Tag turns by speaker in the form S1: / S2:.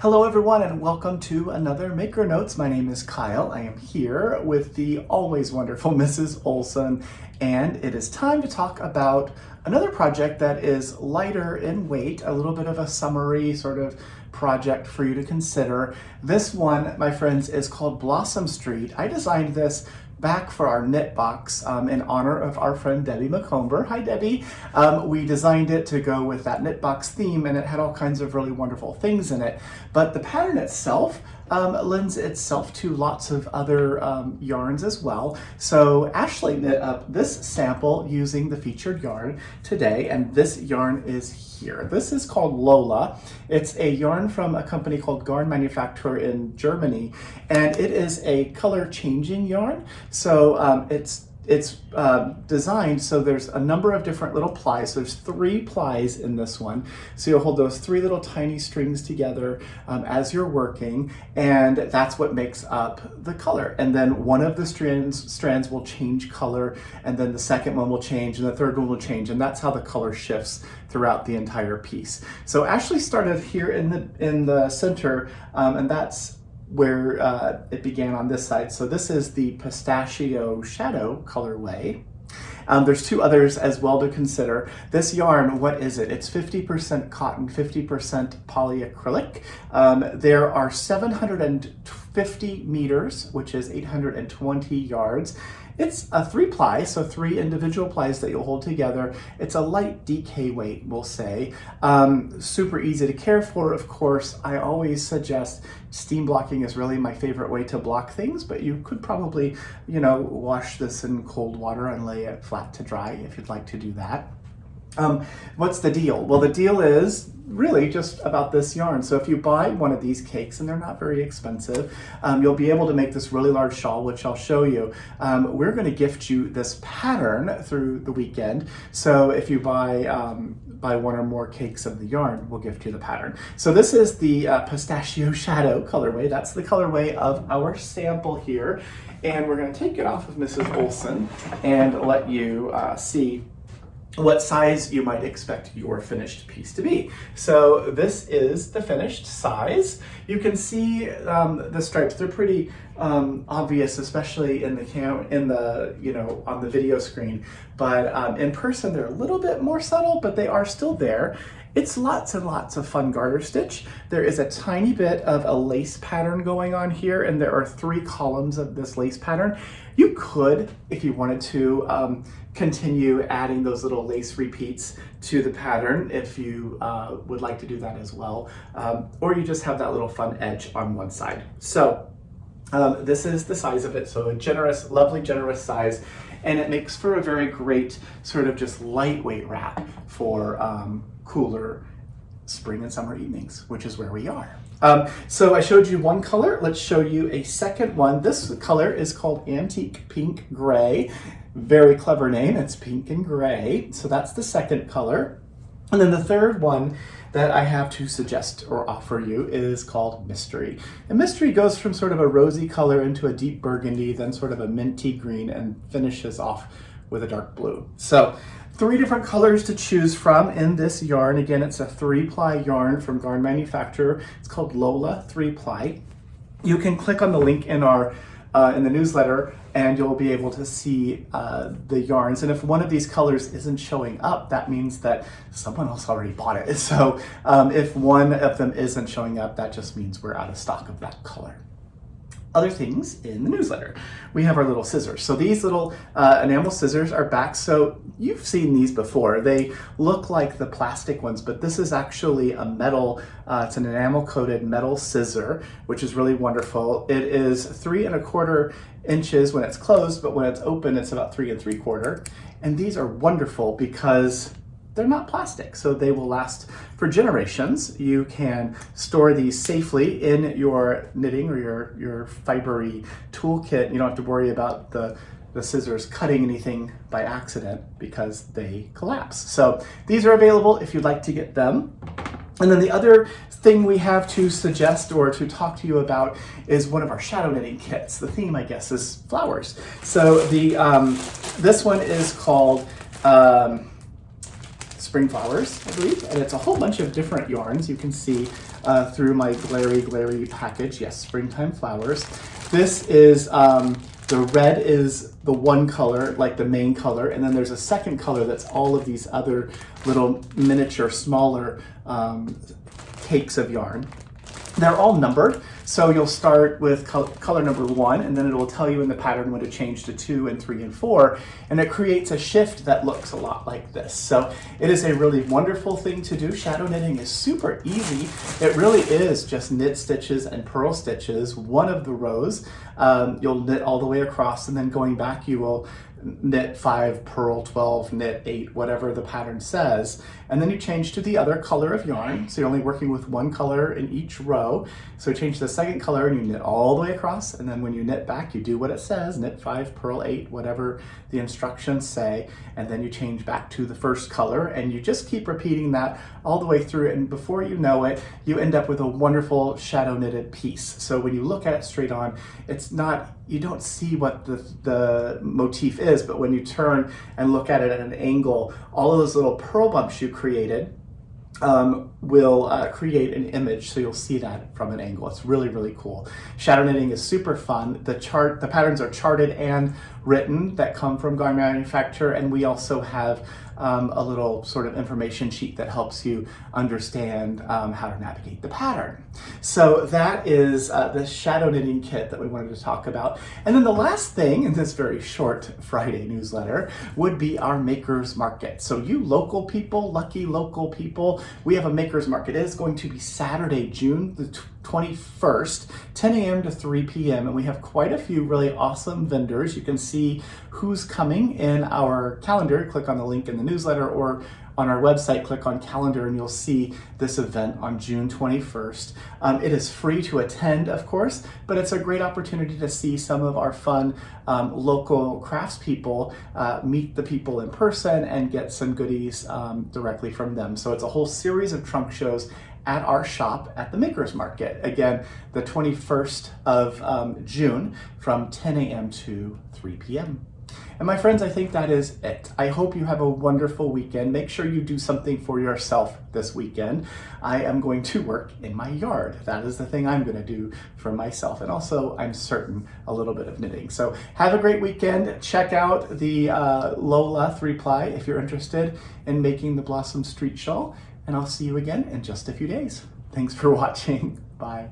S1: Hello everyone and welcome to another Maker Notes. My name is Kyle. I am here with the always wonderful Mrs. Olson, and it is time to talk about another project that is lighter in weight, a little bit of a summary sort of project for you to consider. This one, my friends, is called Blossom Street. I designed this back for our knit box in honor of our friend Debbie McComber. Hi Debbie. We designed it to go with that knit box theme, and it had all kinds of really wonderful things in it. But the pattern itself lends itself to lots of other yarns as well. So Ashley knit up this sample using the featured yarn today, and this yarn is here. This is called Lola. It's a yarn from a company called Garn Manufacturer in Germany, and it is a color changing yarn. So it's designed so there's a number of different little plies. So there's 3 plies in this one. So you'll hold those 3 little tiny strings together as you're working, and that's what makes up the color. And then one of the strands will change color, and then the second one will change, and the third one will change, and that's how the color shifts throughout the entire piece. So Ashley started here in the center, and that's where it began on this side. So this is the Pistachio Shadow colorway. There's 2 others as well to consider. This yarn, what is it? It's 50% cotton, 50% polyacrylic. There are 750 meters, which is 820 yards. It's a 3-ply, so 3 individual plies that you'll hold together. It's a light DK weight, we'll say. Super easy to care for, of course. I always suggest steam blocking is really my favorite way to block things, but you could probably, wash this in cold water and lay it flat to dry if you'd like to do that. What's the deal? Well, the deal is really just about this yarn. So if you buy one of these cakes, and they're not very expensive, you'll be able to make this really large shawl, which I'll show you. We're going to gift you this pattern through the weekend. So if you buy 1 or more cakes of the yarn, we'll gift you the pattern. So this is the Pistachio Shadow colorway. That's the colorway of our sample here. And we're going to take it off of Mrs. Olson and let you see what size you might expect your finished piece to be. So this is the finished size. You can see the stripes. They're pretty obvious, especially in the on the video screen. But in person, they're a little bit more subtle, but they are still there. It's lots and lots of fun garter stitch. There is a tiny bit of a lace pattern going on here, and there are 3 columns of this lace pattern. You could, if you wanted to, continue adding those little lace repeats to the pattern if you would like to do that as well. Or you just have that little fun edge on one side. So this is the size of it. So a generous, lovely, generous size. And it makes for a very great sort of just lightweight wrap for cooler spring and summer evenings, which is where we are. So I showed you one color. Let's show you a second one. This color is called Antique Pink Gray. Very clever name. It's pink and gray. So that's the second color. And then the third one that I have to suggest or offer you is called Mystery. And Mystery goes from sort of a rosy color into a deep burgundy, then sort of a minty green, and finishes off with a dark blue. So 3 different colors to choose from in this yarn. Again, it's a 3-ply yarn from Garn Manufacturer. It's called Lola 3-ply. You can click on the link in our in the newsletter, and you'll be able to see the yarns. And if one of these colors isn't showing up, that means that someone else already bought it. So if one of them isn't showing up, that just means we're out of stock of that color. Other things in the newsletter. We have our little scissors. So these little enamel scissors are back. So you've seen these before. They look like the plastic ones, but this is actually a metal, it's an enamel coated metal scissor, which is really wonderful. It is 3 1/4 inches when it's closed, but when it's open, it's about 3 3/4. And these are wonderful because they're not plastic, so they will last for generations. You can store these safely in your knitting or your fibery toolkit. You don't have to worry about the scissors cutting anything by accident because they collapse. So these are available if you'd like to get them. And then the other thing we have to suggest or to talk to you about is one of our shadow knitting kits. The theme, I guess, is flowers. So this one is called spring flowers, I believe, and it's a whole bunch of different yarns. You can see through my glary package. Yes, springtime flowers. This is, the red is the one color, like the main color, and then there's a second color that's all of these other little miniature, smaller cakes of yarn. They're all numbered, so you'll start with color number 1, and then it will tell you in the pattern when to change to 2 and 3 and 4, and it creates a shift that looks a lot like this. So it is a really wonderful thing to do. Shadow knitting is super easy. It really is just knit stitches and purl stitches, one of the rows. You'll knit all the way across, and then going back you will knit 5, purl 12, knit 8, whatever the pattern says, and then you change to the other color of yarn. So you're only working with one color in each row. So change to the second color and you knit all the way across, and then when you knit back, you do what it says, knit 5, purl 8, whatever the instructions say, and then you change back to the first color, and you just keep repeating that all the way through, and before you know it, you end up with a wonderful shadow knitted piece. So when you look at it straight on, it's not, you don't see what the motif is, but when you turn and look at it at an angle, all of those little purl bumps you created will create an image, so you'll see that from an angle. It's really, really cool. Shadow knitting is super fun. The patterns are charted and written that come from garment manufacturer, and we also have a little sort of information sheet that helps you understand how to navigate the pattern. So that is the shadow knitting kit that we wanted to talk about. And then the last thing in this very short Friday newsletter would be our Makers Market. So you local people, lucky local people, we have a Makers Market. It is going to be Saturday, June the 21st, 10 a.m. to 3 p.m. And we have quite a few really awesome vendors. You can see who's coming in our calendar. Click on the link in the newsletter, or on our website, click on calendar, and you'll see this event on June 21st. It is free to attend, of course, but it's a great opportunity to see some of our fun local craftspeople, meet the people in person, and get some goodies directly from them. So it's a whole series of trunk shows at our shop at the Makers Market. Again, the 21st of June from 10 a.m. to 3 p.m. And my friends, I think that is it. I hope you have a wonderful weekend. Make sure you do something for yourself this weekend. I am going to work in my yard. That is the thing I'm going to do for myself. And also, I'm certain, a little bit of knitting. So have a great weekend. Check out the Lola 3-ply if you're interested in making the Blossom Street Shawl. And I'll see you again in just a few days. Thanks for watching. Bye.